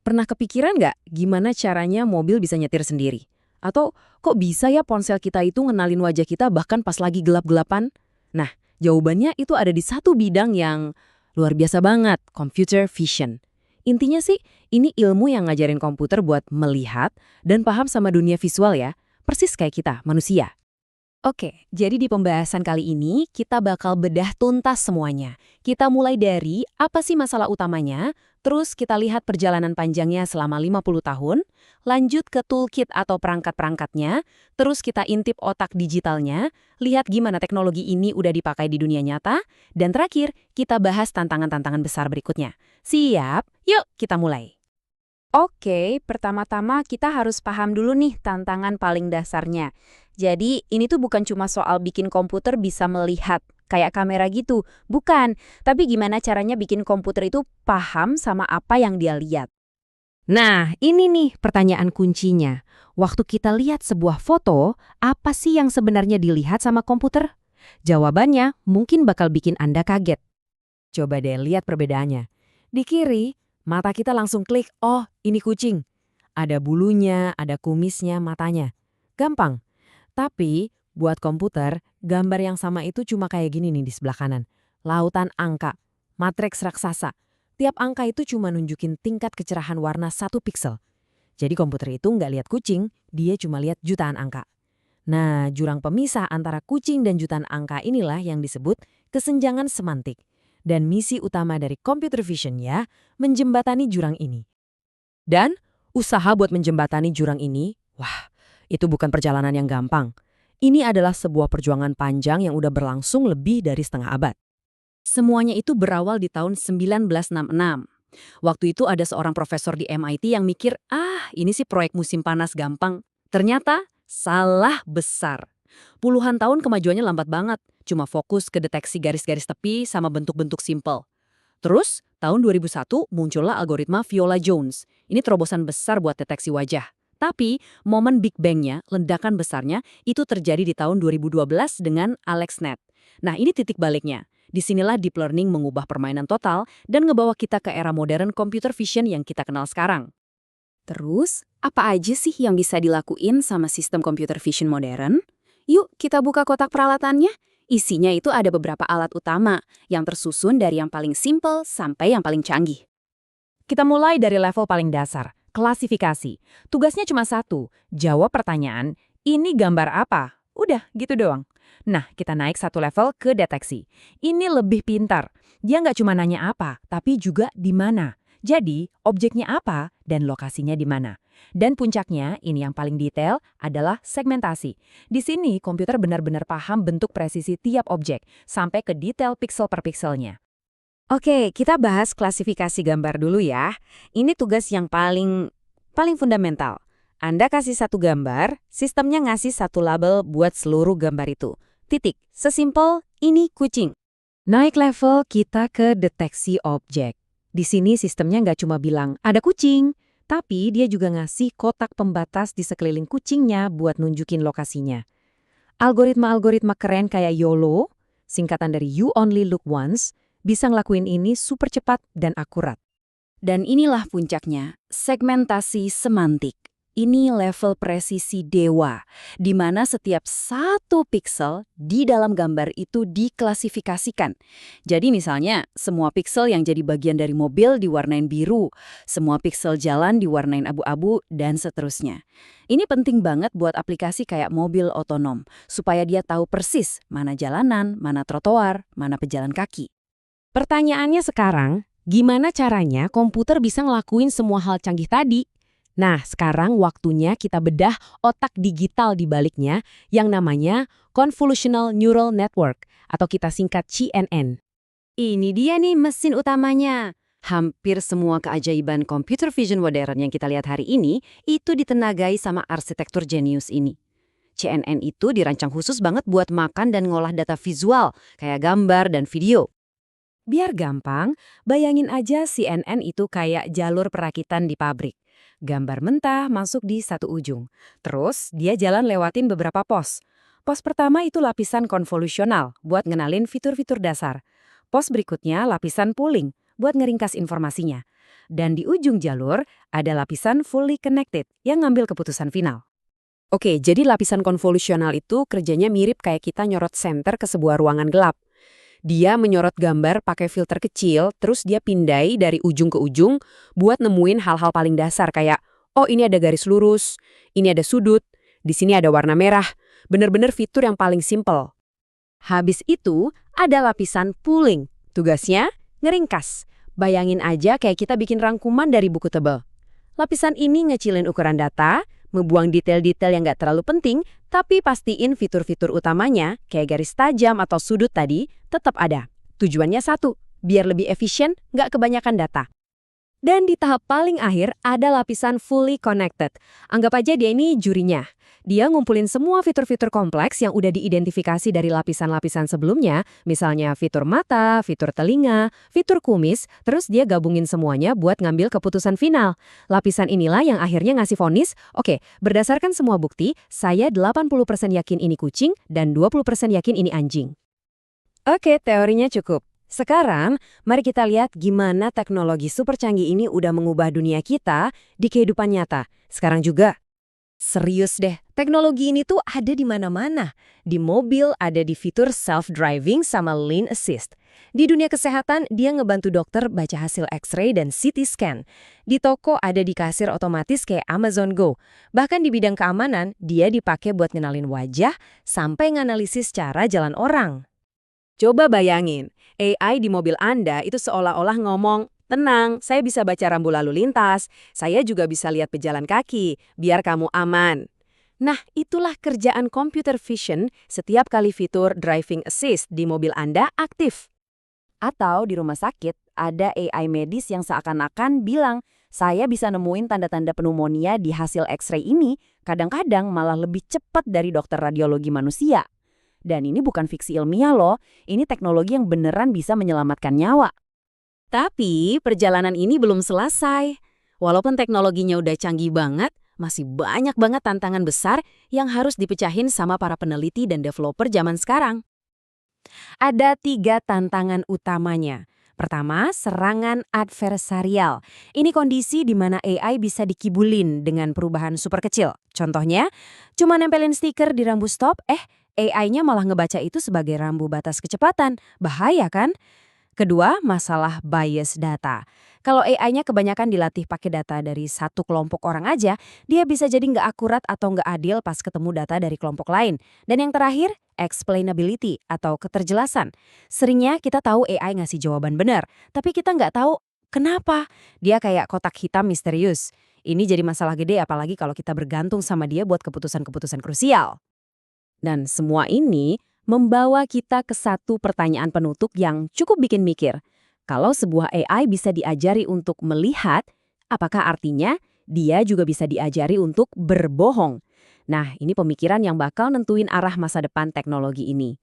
Pernah kepikiran nggak gimana caranya mobil bisa nyetir sendiri? Atau kok bisa ya ponsel kita itu ngenalin wajah kita bahkan pas lagi gelap-gelapan? Nah, jawabannya itu ada di satu bidang yang luar biasa banget, computer vision. Intinya sih, ini ilmu yang ngajarin komputer buat melihat dan paham sama dunia visual ya, persis kayak kita, manusia. Oke, jadi di pembahasan kali ini kita bakal bedah tuntas semuanya. Kita mulai dari apa sih masalah utamanya, terus kita lihat perjalanan panjangnya selama 50 tahun, lanjut ke toolkit atau perangkat-perangkatnya, terus kita intip otak digitalnya, lihat gimana teknologi ini udah dipakai di dunia nyata, dan terakhir kita bahas tantangan-tantangan besar berikutnya. Siap? Yuk kita mulai. Oke, pertama-tama kita harus paham dulu nih tantangan paling dasarnya. Jadi, ini tuh bukan cuma soal bikin komputer bisa melihat, kayak kamera gitu. Bukan, tapi gimana caranya bikin komputer itu paham sama apa yang dia lihat. Nah, ini nih pertanyaan kuncinya. Waktu kita lihat sebuah foto, apa sih yang sebenarnya dilihat sama komputer? Jawabannya mungkin bakal bikin Anda kaget. Coba deh lihat perbedaannya. Di kiri, mata kita langsung klik, oh ini kucing. Ada bulunya, ada kumisnya, matanya. Gampang. Tapi, buat komputer, gambar yang sama itu cuma kayak gini nih di sebelah kanan. Lautan angka, matriks raksasa. Tiap angka itu cuma nunjukin tingkat kecerahan warna 1 piksel. Jadi komputer itu nggak lihat kucing, dia cuma lihat jutaan angka. Nah, jurang pemisah antara kucing dan jutaan angka inilah yang disebut kesenjangan semantik. Dan misi utama dari computer vision ya, menjembatani jurang ini. Dan usaha buat menjembatani jurang ini, wah, itu bukan perjalanan yang gampang. Ini adalah sebuah perjuangan panjang yang udah berlangsung lebih dari setengah abad. Semuanya itu berawal di tahun 1966. Waktu itu ada seorang profesor di MIT yang mikir, ini sih proyek musim panas gampang. Ternyata salah besar. Puluhan tahun kemajuannya lambat banget, cuma fokus ke deteksi garis-garis tepi sama bentuk-bentuk simpel. Terus, tahun 2001 muncullah algoritma Viola-Jones. Ini terobosan besar buat deteksi wajah. Tapi, momen Big Bang-nya, ledakan besarnya, itu terjadi di tahun 2012 dengan AlexNet. Nah, ini titik baliknya. Disinilah deep learning mengubah permainan total dan ngebawa kita ke era modern computer vision yang kita kenal sekarang. Terus, apa aja sih yang bisa dilakuin sama sistem computer vision modern? Yuk, kita buka kotak peralatannya. Isinya itu ada beberapa alat utama yang tersusun dari yang paling simple sampai yang paling canggih. Kita mulai dari level paling dasar, klasifikasi. Tugasnya cuma satu, jawab pertanyaan, ini gambar apa? Udah, gitu doang. Nah, kita naik satu level ke deteksi. Ini lebih pintar. Dia nggak cuma nanya apa, tapi juga di mana. Jadi, objeknya apa dan lokasinya di mana. Dan puncaknya, ini yang paling detail, adalah segmentasi. Di sini, komputer benar-benar paham bentuk presisi tiap objek, sampai ke detail piksel per pikselnya. Oke, kita bahas klasifikasi gambar dulu ya. Ini tugas yang paling fundamental. Anda kasih satu gambar, sistemnya ngasih satu label buat seluruh gambar itu. Titik, sesimpel ini kucing. Naik level, kita ke deteksi objek. Di sini sistemnya nggak cuma bilang, ada kucing, tapi dia juga ngasih kotak pembatas di sekeliling kucingnya buat nunjukin lokasinya. Algoritma-algoritma keren kayak YOLO, singkatan dari You Only Look Once, bisa ngelakuin ini super cepat dan akurat. Dan inilah puncaknya, segmentasi semantik. Ini level presisi dewa, di mana setiap satu piksel di dalam gambar itu diklasifikasikan. Jadi misalnya, semua piksel yang jadi bagian dari mobil diwarnain biru, semua piksel jalan diwarnain abu-abu, dan seterusnya. Ini penting banget buat aplikasi kayak mobil otonom, supaya dia tahu persis mana jalanan, mana trotoar, mana pejalan kaki. Pertanyaannya sekarang, gimana caranya komputer bisa ngelakuin semua hal canggih tadi? Nah, sekarang waktunya kita bedah otak digital di baliknya yang namanya Convolutional Neural Network atau kita singkat CNN. Ini dia nih mesin utamanya. Hampir semua keajaiban computer vision modern yang kita lihat hari ini itu ditenagai sama arsitektur jenius ini. CNN itu dirancang khusus banget buat makan dan ngolah data visual kayak gambar dan video. Biar gampang, bayangin aja CNN itu kayak jalur perakitan di pabrik. Gambar mentah masuk di satu ujung. Terus dia jalan lewatin beberapa pos. Pos pertama itu lapisan konvolusional buat ngenalin fitur-fitur dasar. Pos berikutnya lapisan pooling buat ngeringkas informasinya. Dan di ujung jalur ada lapisan fully connected yang ngambil keputusan final. Oke, jadi lapisan konvolusional itu kerjanya mirip kayak kita nyorot senter ke sebuah ruangan gelap. Dia menyorot gambar pakai filter kecil, terus dia pindai dari ujung ke ujung buat nemuin hal-hal paling dasar kayak, oh ini ada garis lurus, ini ada sudut, di sini ada warna merah. Bener-bener fitur yang paling simple. Habis itu ada lapisan pooling. Tugasnya ngeringkas. Bayangin aja kayak kita bikin rangkuman dari buku tebal. Lapisan ini ngecilin ukuran data, membuang detail-detail yang nggak terlalu penting, tapi pastiin fitur-fitur utamanya, kayak garis tajam atau sudut tadi, tetap ada. Tujuannya satu, biar lebih efisien, nggak kebanyakan data. Dan di tahap paling akhir ada lapisan fully connected. Anggap aja dia ini jurinya. Dia ngumpulin semua fitur-fitur kompleks yang udah diidentifikasi dari lapisan-lapisan sebelumnya, misalnya fitur mata, fitur telinga, fitur kumis, terus dia gabungin semuanya buat ngambil keputusan final. Lapisan inilah yang akhirnya ngasih vonis, oke, berdasarkan semua bukti, saya 80% yakin ini kucing dan 20% yakin ini anjing. Oke, teorinya cukup. Sekarang, mari kita lihat gimana teknologi super canggih ini udah mengubah dunia kita di kehidupan nyata. Sekarang juga. Serius deh, teknologi ini tuh ada di mana-mana. Di mobil ada di fitur self-driving sama lane assist. Di dunia kesehatan, dia ngebantu dokter baca hasil X-ray dan CT scan. Di toko ada di kasir otomatis kayak Amazon Go. Bahkan di bidang keamanan, dia dipakai buat ngenalin wajah sampai nganalisis cara jalan orang. Coba bayangin, AI di mobil Anda itu seolah-olah ngomong, tenang, saya bisa baca rambu lalu lintas, saya juga bisa lihat pejalan kaki, biar kamu aman. Nah, itulah kerjaan computer vision setiap kali fitur driving assist di mobil Anda aktif. Atau di rumah sakit, ada AI medis yang seakan-akan bilang, saya bisa nemuin tanda-tanda pneumonia di hasil X-ray ini, kadang-kadang malah lebih cepat dari dokter radiologi manusia. Dan ini bukan fiksi ilmiah loh, ini teknologi yang beneran bisa menyelamatkan nyawa. Tapi perjalanan ini belum selesai. Walaupun teknologinya udah canggih banget, masih banyak banget tantangan besar yang harus dipecahin sama para peneliti dan developer zaman sekarang. Ada 3 tantangan utamanya. Pertama, serangan adversarial. Ini kondisi di mana AI bisa dikibulin dengan perubahan super kecil. Contohnya, cuma nempelin stiker di rambu stop, AI-nya malah ngebaca itu sebagai rambu batas kecepatan. Bahaya kan? Kedua, masalah bias data. Kalau AI-nya kebanyakan dilatih pakai data dari satu kelompok orang aja, dia bisa jadi nggak akurat atau nggak adil pas ketemu data dari kelompok lain. Dan yang terakhir, explainability atau keterjelasan. Seringnya kita tahu AI ngasih jawaban benar, tapi kita nggak tahu kenapa. Dia kayak kotak hitam misterius. Ini jadi masalah gede apalagi kalau kita bergantung sama dia buat keputusan-keputusan krusial. Dan semua ini membawa kita ke satu pertanyaan penutup yang cukup bikin mikir. Kalau sebuah AI bisa diajari untuk melihat, apakah artinya dia juga bisa diajari untuk berbohong? Nah, ini pemikiran yang bakal nentuin arah masa depan teknologi ini.